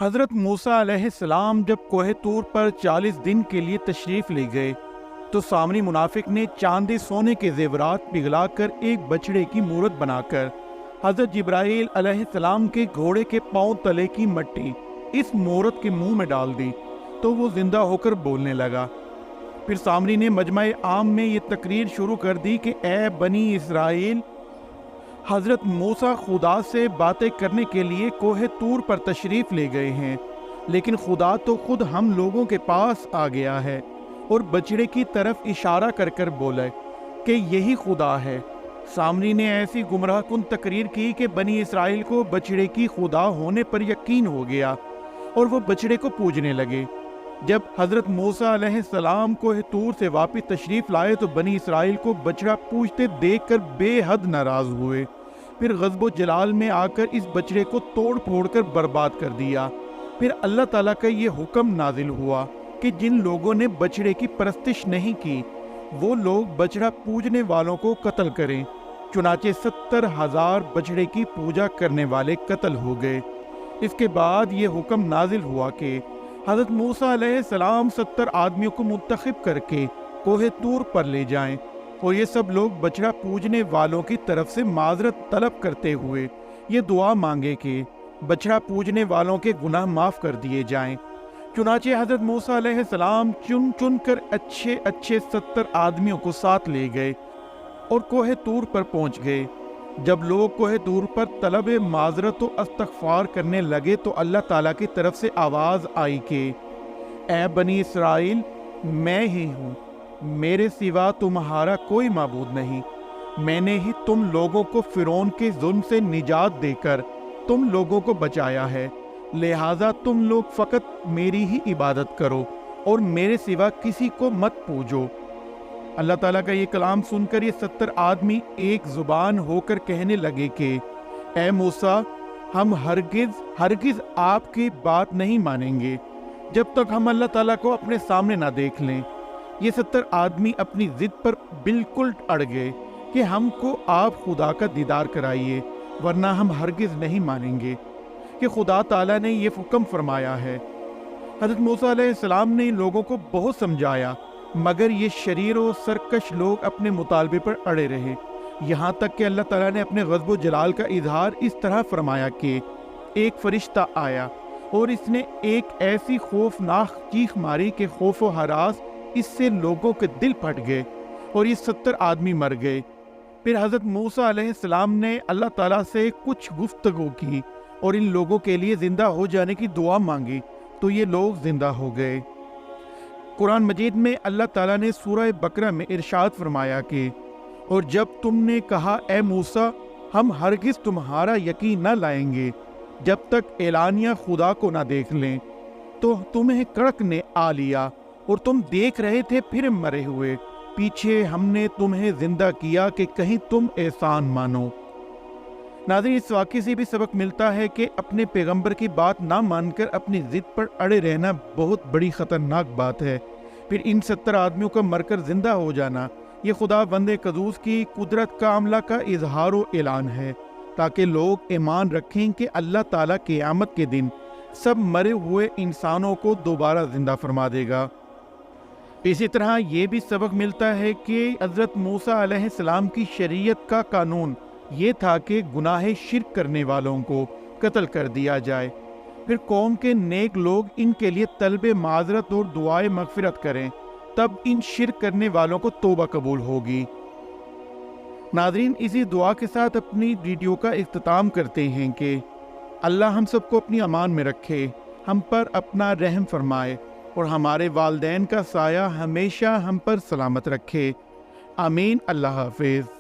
حضرت موسیٰ علیہ السلام جب کوہ طور پر 40 دن کے لیے تشریف لے گئے تو سامری منافق نے چاندی سونے کے زیورات پگھلا کر ایک بچڑے کی مورت بنا کر حضرت جبرائیل علیہ السلام کے گھوڑے کے پاؤں تلے کی مٹی اس مورت کے منہ میں ڈال دی تو وہ زندہ ہو کر بولنے لگا۔ پھر سامری نے مجمع عام میں یہ تقریر شروع کر دی کہ اے بنی اسرائیل، حضرت موسیٰ خدا سے باتیں کرنے کے لیے کوہ طور پر تشریف لے گئے ہیں، لیکن خدا تو خود ہم لوگوں کے پاس آ گیا ہے اور بچڑے کی طرف اشارہ کر کر بولے کہ یہی خدا ہے۔ سامری نے ایسی گمراہ کن تقریر کی کہ بنی اسرائیل کو بچڑے کی خدا ہونے پر یقین ہو گیا اور وہ بچڑے کو پوجنے لگے۔ جب حضرت موسیٰ علیہ السلام کوہ طور سے واپس تشریف لائے تو بنی اسرائیل کو بچڑا پوجتے دیکھ کر بے حد ناراض ہوئے، پھر غضب و جلال میں آ کر اس بچڑے کو توڑ پھوڑ کر برباد کر دیا۔ پھر اللہ تعالیٰ کا یہ حکم نازل ہوا کہ جن لوگوں نے بچڑے کی پرستش نہیں کی وہ لوگ بچڑا پوجنے والوں کو قتل کریں۔ چنانچہ 70,000 بچڑے کی پوجا کرنے والے قتل ہو گئے۔ اس کے بعد یہ حکم نازل ہوا کہ حضرت موسیٰ علیہ السلام 70 آدمیوں کو منتخب کر کے کوہ طور پر لے جائیں اور یہ سب لوگ بچڑا پوجنے والوں کی طرف سے معذرت طلب کرتے ہوئے یہ دعا مانگے کہ بچڑا پوجنے والوں کے گناہ معاف کر دیے جائیں۔ چنانچہ حضرت موسیٰ علیہ السلام چن چن کر اچھے 70 آدمیوں کو ساتھ لے گئے اور کوہ طور پر پہنچ گئے۔ جب لوگ کوہ طور پر طلب معذرت و استغفار کرنے لگے تو اللہ تعالیٰ کی طرف سے آواز آئی کہ اے بنی اسرائیل، میں ہی ہوں، میرے سوا تمہارا کوئی معبود نہیں۔ میں نے ہی تم لوگوں کو فرعون کے ظلم سے نجات دے کر تم لوگوں کو بچایا ہے، لہٰذا تم لوگ فقط میری ہی عبادت کرو اور میرے سوا کسی کو مت پوجو۔ اللہ تعالیٰ کا یہ کلام سن کر یہ 70 آدمی ایک زبان ہو کر کہنے لگے کہ اے موسیٰ، ہم ہرگز آپ کی بات نہیں مانیں گے جب تک ہم اللہ تعالیٰ کو اپنے سامنے نہ دیکھ لیں۔ یہ 70 آدمی اپنی ضد پر بالکل اڑ گئے کہ ہم کو آپ خدا کا دیدار کرائیے، ورنہ ہم ہرگز نہیں مانیں گے کہ خدا تعالیٰ نے یہ حکم فرمایا ہے۔ حضرت موسیٰ علیہ السلام نے ان لوگوں کو بہت سمجھایا، مگر یہ شریر و سرکش لوگ اپنے مطالبے پر اڑے رہے، یہاں تک کہ اللہ تعالیٰ نے اپنے غضب و جلال کا اظہار اس طرح فرمایا کہ ایک فرشتہ آیا اور اس نے ایک ایسی خوفناک چیخ ماری کہ خوف و ہراس اس سے لوگوں کے دل پھٹ گئے اور یہ 70 آدمی مر گئے۔ پھر حضرت موسیٰ علیہ السلام نے اللہ تعالیٰ سے کچھ گفتگو کی اور ان لوگوں کے لیے زندہ ہو جانے کی دعا مانگی تو یہ لوگ زندہ ہو گئے۔ قرآن مجید میں اللہ تعالیٰ نے سورہ بقرہ میں ارشاد فرمایا کہ اور جب تم نے کہا اے موسیٰ، ہم ہرگز تمہارا یقین نہ لائیں گے جب تک اعلانیہ خدا کو نہ دیکھ لیں، تو تمہیں کڑک نے آ لیا اور تم دیکھ رہے تھے پھر مرے ہوئے، پیچھے ہم نے تمہیں زندہ کیا کہ کہیں تم احسان مانو۔ ناظرین، اس واقعے سے بھی سبق ملتا ہے کہ اپنے پیغمبر کی بات نہ مان کر اپنی ضد پر اڑے رہنا بہت بڑی خطرناک بات ہے۔ پھر ان 70 آدمیوں کا مر کر زندہ ہو جانا یہ خدا بند قدوس کی قدرت کاملہ کا اظہار و اعلان ہے، تاکہ لوگ ایمان رکھیں کہ اللہ تعالیٰ قیامت کے دن سب مرے ہوئے انسانوں کو دوبارہ زندہ فرما دے گا۔ اسی طرح یہ بھی سبق ملتا ہے کہ حضرت موسیٰ علیہ السلام کی شریعت کا قانون یہ تھا کہ گناہ شرک کرنے والوں کو قتل کر دیا جائے، پھر قوم کے نیک لوگ ان کے لیے طلب معذرت اور دعائے مغفرت کریں، تب ان شرک کرنے والوں کو توبہ قبول ہوگی۔ ناظرین، اسی دعا کے ساتھ اپنی ویڈیو کا اختتام کرتے ہیں کہ اللہ ہم سب کو اپنی امان میں رکھے، ہم پر اپنا رحم فرمائے اور ہمارے والدین کا سایہ ہمیشہ ہم پر سلامت رکھے۔ آمین۔ اللہ حافظ۔